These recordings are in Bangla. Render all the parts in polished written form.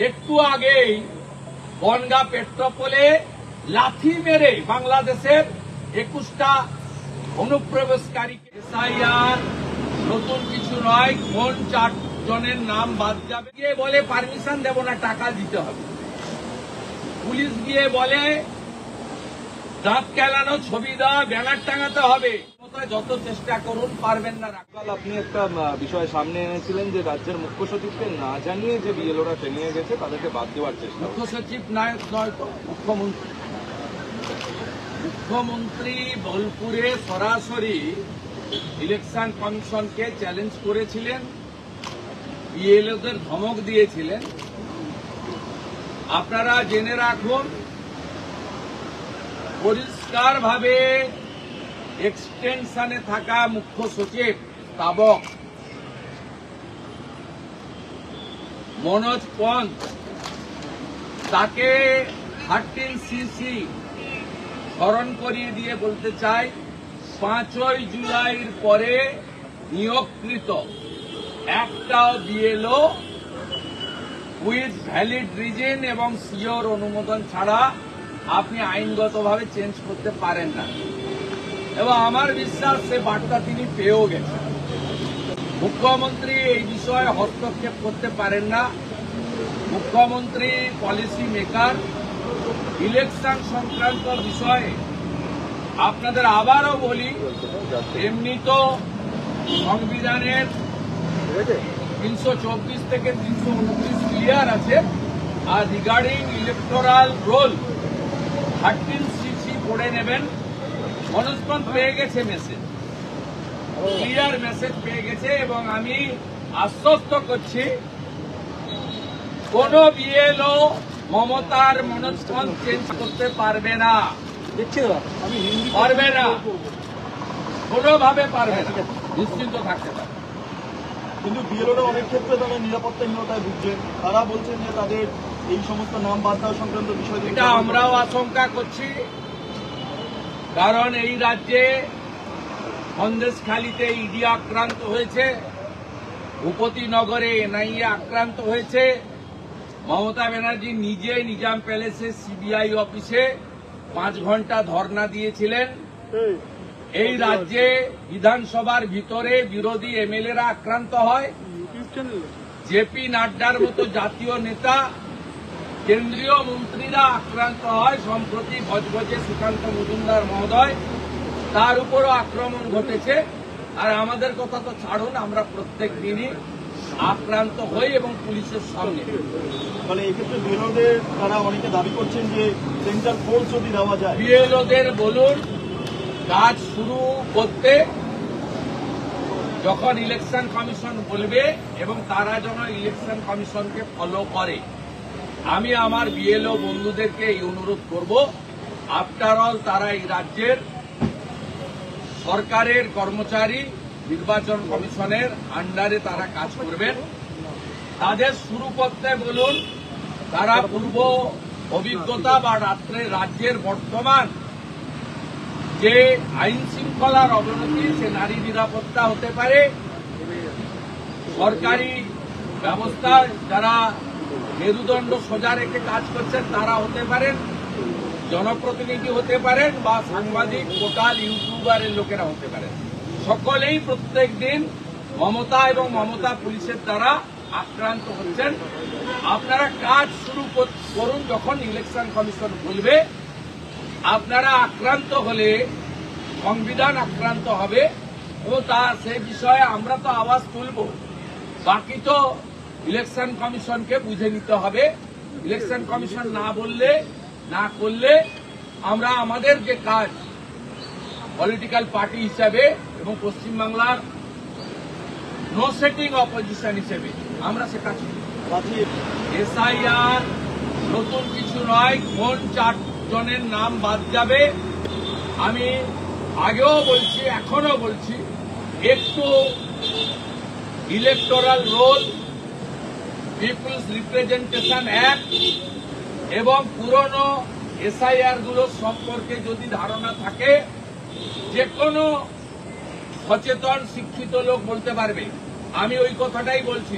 একটু আগেই বনগাঁ পেট্রোপোলে লাথি মেরে বাংলাদেশের 21টা অনুপ্রবেশকারীকে এসআইআর নতুন কিছু নয়, কোন 4 জনের নাম বাদ যাবে গিয়ে বলে পারমিশন দেব না, টাকা দিতে হবে। পুলিশ গিয়ে বলে দাঁত কেলানো, ছবি দেওয়া, ব্যানার টাঙাতে হবে। যত চেষ্টা করুন পারবেন না। কাল আপনি একটা বিষয় সামনে এনেছিলেন যে রাজ্যের মুখ্য সচিবকে না জানিয়ে যে বিএলওরা ট্রেনিংয়ে গেছে তাদেরকে বাদ দেওয়ার চেষ্টা। মুখ্য সচিব নয় তো মুখ্যমন্ত্রী বোলপুরে সরাসরি ইলেকশন কমিশনকে চ্যালেঞ্জ করেছিলেন, বিএলওদের ধমক দিয়েছিলেন। আপনারা জেনে রাখুন, পরিষ্কারভাবে এক্সটেনশনে থাকা মুখ্য সচিব তাবক মনোজ পন্থ, তাকে 13cc স্মরণ করিয়ে দিয়ে বলতে চাই, 5ই জুলাইয়ের পরে নিয়োগকৃত একটাও বিএলও উইথ ভ্যালিড রিজন এবং সিওর অনুমোদন ছাড়া আপনি আইনগতভাবে চেঞ্জ করতে পারেন না। এবং আমার বিশ্বাস সে বার্তা তিনি পেয়েও গেছেন। মুখ্যমন্ত্রী এই বিষয়ে হস্তক্ষেপ করতে পারেন না। মুখ্যমন্ত্রী পলিসি মেকার। ইলেকশন সংক্রান্ত বিষয়ে আপনাদের আবারও বলি, এমনি তো সংবিধানের 324 থেকে 329 ক্লিয়ার আছে। আর রিগার্ডিং ইলেকটোরাল রোল 13cc পড়ে নেবেন। মনোজ পন্থ পেয়ে গেছে মেসেজ, ক্লিয়ার মেসেজ পেয়ে গেছে, এবং আমি আশ্বস্ত করছি কোন বিএলও মমতার মনোজ পন্থ চেঞ্জ করতে পারবে না, পারবে না, কোনোভাবে পারবে না, নিশ্চিন্ত থাকতে পারবে। কিন্তু বিএলওরা অনেক ক্ষেত্রে তারা নিরাপত্তাহীনতায় ভুগছেন। তারা বলছেন যে তাদের এই সমস্ত নাম বাদ দেওয়া সংক্রান্ত বিষয় এটা আমরাও আশঙ্কা করছি, কারণ এই রাজ্যে সন্দেশখালীতে ইডি আক্রান্ত হয়েছে, ভূপতিনগরে এনআইএ আক্রান্ত হয়েছে। মমতা ব্যানার্জি নিজে নিজাম প্যালেসে সিবিআই অফিসে 5 ঘন্টা ধর্ণা দিয়েছিলেন। এই রাজ্যে বিধানসভার ভিতরে বিরোধী এমএলএরা আক্রান্ত হয়। জেপি নাড্ডার মতো জাতীয় নেতা, কেন্দ্রীয় মন্ত্রীরা আক্রান্ত হয়। সম্প্রতি ভজভজে সুকান্ত মজুমদার মহোদয়, তার উপরও আক্রমণ ঘটেছে। আর আমাদের কথা তো ছাড়ুন, আমরা প্রত্যেক দিনই আক্রান্ত হই এবং পুলিশের সামনে। মানে এক্ষেত্রে বিএলওদের তারা অনেকে দাবি করছেন যে সেন্ট্রাল ফোর্স যদি দেওয়া যায়। বিএলওদের বলুন কাজ শুরু করতে, যখন ইলেকশন কমিশন বলবে, এবং তারা যেন ইলেকশন কমিশনকে ফলো করে। আমি আমার বিএলও বন্ধুদেরকে এই অনুরোধ করব, আফটার অল তারা এই রাজ্যের সরকারের কর্মচারী, নির্বাচন কমিশনের আন্ডারে তারা কাজ করবেন। তাদের শুরু করতে বলুন। তারা পূর্ব অভিজ্ঞতা বা রাজ্যের বর্তমান যে আইন শৃঙ্খলার অবনতি, সে নারী নিরাপত্তা হতে পারে, সরকারি ব্যবস্থায় যারা মেরুদণ্ড সোজা রেখে কাজ করছেন তারা হতে পারেন, জনপ্রতিনিধি হতে পারেন, বা সাংবাদিক, পোর্টাল, ইউটিউবারের লোকেরা হতে পারেন। সকলেই প্রত্যেক দিন মমতা এবং মমতা পুলিশের দ্বারা আক্রান্ত হচ্ছেন। আপনারা কাজ শুরু করুন যখন ইলেকশন কমিশন বলবে। আপনারা আক্রান্ত হলে সংবিধান আক্রান্ত হবে, এবং সেই বিষয়ে আমরা তো আওয়াজ তুলব। বাকি তো ইলেকশন কমিশনকে বুঝে নিতে হবে। ইলেকশন কমিশন না বললে, না করলে, আমরা আমাদের যে কাজ পলিটিক্যাল পার্টি হিসাবে এবং পশ্চিমবাংলার নো সেটিং অপোজিশন হিসেবে আমরা সে কাজ করি। এসআইআর নতুন কিছু নয়, কোন 4 জনের নাম বাদ যাবে। আমি আগেও বলছি, এখনো বলছি, একটু electoral roll, people's representation act এবং পুরনো এসআইআর গুলোর সম্পর্কে যদি ধারণা থাকে, যে কোনো সচেতন শিক্ষিত লোক বলতে পারবে। আমি ওই কথাটাই বলছি,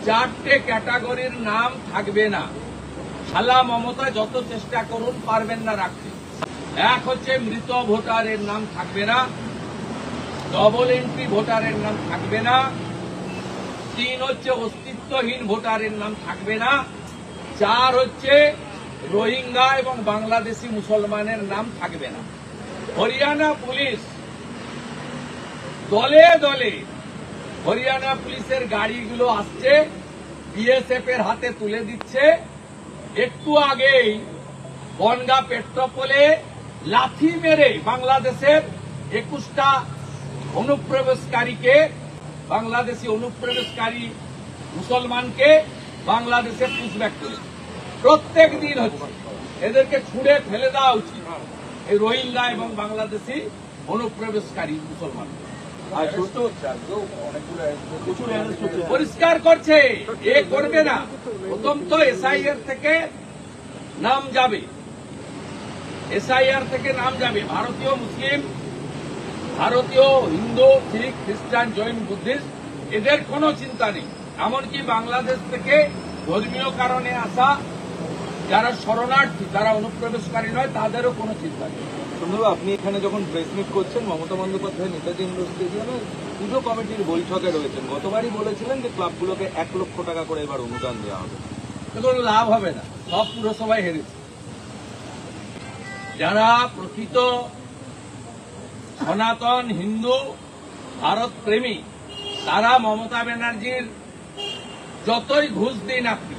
4টে ক্যাটাগরির নাম থাকবে না। শালা মমতা যত চেষ্টা করুন পারবেন না রাখতে। এক হচ্ছে মৃত ভোটারের নাম থাকবে না, ডবল এন্ট্রি ভোটারের নাম থাকবে না, 3 হচ্ছে অস্তিত্বহীন ভোটারের নাম থাকবে না, 4 হচ্ছে রোহিঙ্গা এবং বাংলাদেশি মুসলমানের নাম থাকবে না। হরিয়ানা পুলিশ দলে দলে হরিয়ানা পুলিশের গাড়িগুলো আসছে, বিএসএফ এর হাতে তুলে দিচ্ছে। একটু আগেই বনগাঁ পেট্রোপোলে লাথি মেরে বাংলাদেশের 21টা অনুপ্রবেশকারীকে, বাংলাদেশি অনুপ্রবেশকারী মুসলমানকে বাংলাদেশে পুশব্যাক করে প্রত্যেক দিন হচ্ছে। এদেরকে ছুঁড়ে ফেলে দেওয়া উচিত, এই রোহিঙ্গা এবং বাংলাদেশি অনুপ্রবেশকারী মুসলমান। আর সুস্থ হচ্ছে আজকেও প্রচুর অ্যারেস্ট হচ্ছে। পরিষ্কার করছে, এ করবে না। প্রথম তো এসআইআর থেকে নাম যাবে, এসআইআর থেকে নাম যাবে। ভারতীয় মুসলিম, ভারতীয় হিন্দু, শিখ, খ্রিস্টান, জৈন, বুদ্ধিস্ট এদের কোনো চিন্তা নেই। এমনকি বাংলাদেশ থেকে ধর্মীয় কারণে আসা যারা শরণার্থী, যারা অনুপ্রবেশকারী নয়, তাদেরও কোনো চিন্তা নেই। সুন্দরবাবু, আপনি এখানে যখন প্রেস মিট করছেন, মমতা বন্দ্যোপাধ্যায় নেতাজি ইন্ডোর স্টেডিয়ামে পুজো কমিটির বৈঠকে রয়েছেন। গতবারই বলেছিলেন যে ক্লাবগুলোকে 1 লক্ষ টাকা করে এবার অনুদান দেওয়া হবে। কোনো লাভ হবে না, সব পুরসভায় হেরেছে। যারা প্রকৃত সনাতন হিন্দু ভারত প্রেমী, তারা মমতা ব্যানার্জির যতই ঘুষ দিন আপনি,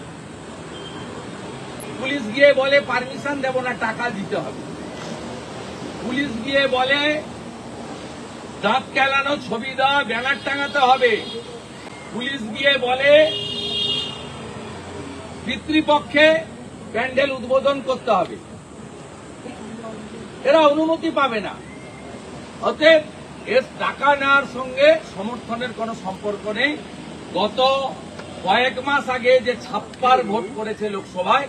পুলিশ গিয়ে বলে পারমিশন দেব না, টাকা দিতে হবে। পুলিশ গিয়ে বলে দাঁত কেলানো, ছবি দেওয়া, ব্যানার টাঙাতে হবে। পুলিশ গিয়ে বলে পিতৃপক্ষে প্যান্ডেল উদ্বোধন করতে হবে। এরা অনুমতি পাবে না। অতএব এর টাকা নেওয়ার সঙ্গে সমর্থনের কোনো সম্পর্ক নেই। গত কয়েক মাস আগে যে 56 ভোট করেছে লোকসভায়,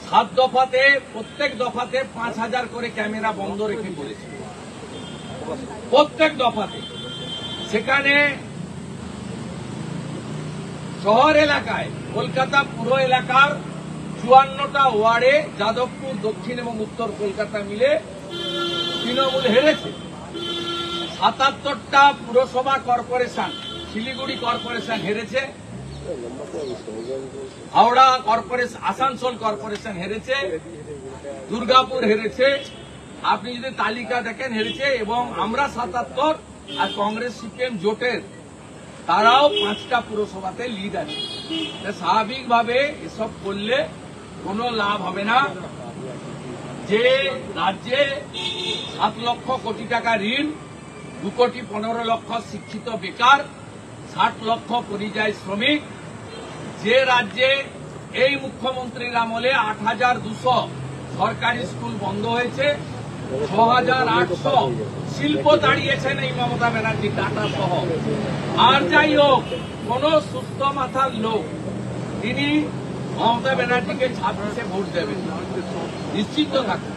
7 দফাতে, প্রত্যেক দফাতে 5,000 করে ক্যামেরা বন্ধ রেখে করেছে, প্রত্যেক দফাতে। সেখানে শহর এলাকায়, কলকাতা পুরো এলাকার 54টা ওয়ার্ডে, যাদবপুর, দক্ষিণ এবং উত্তর কলকাতা মিলে তৃণমূল হেরেছে। 77টা পুরসভা কর্পোরেশন, শিলিগুড়ি কর্পোরেশন হেরেছে, হাওড়া কর্পোরেশন, আসানসোল কর্পোরেশন হেরেছে, দুর্গাপুর হেরেছে। আপনি যদি তালিকা দেখেন হেরেছে। এবং আমরা 77 আর কংগ্রেস সিপিএম জোটের তারাও 5টা পুরসভাতে লিড আছে। স্বাভাবিকভাবে এসব করলে কোনো লাভ হবে না। যে রাজ্যে 7 লক্ষ কোটি টাকা ঋণ, 2,15,00,000 শিক্ষিত বেকার, 60 লক্ষ পরিযায়ী শ্রমিক, যে রাজ্যে এই মুখ্যমন্ত্রীর আমলে 8,200 সরকারি স্কুল বন্ধ হয়েছে, 6,800 শিল্প দাঁড়িয়েছেন এই মমতা ব্যানার্জি টাটা সহ। আর যাই হোক, কোন সুস্থ মাথার লোক তিনি মমতা ব্যানার্জিকে 26-এ ভোট দেবেন, নিশ্চিত থাকুন।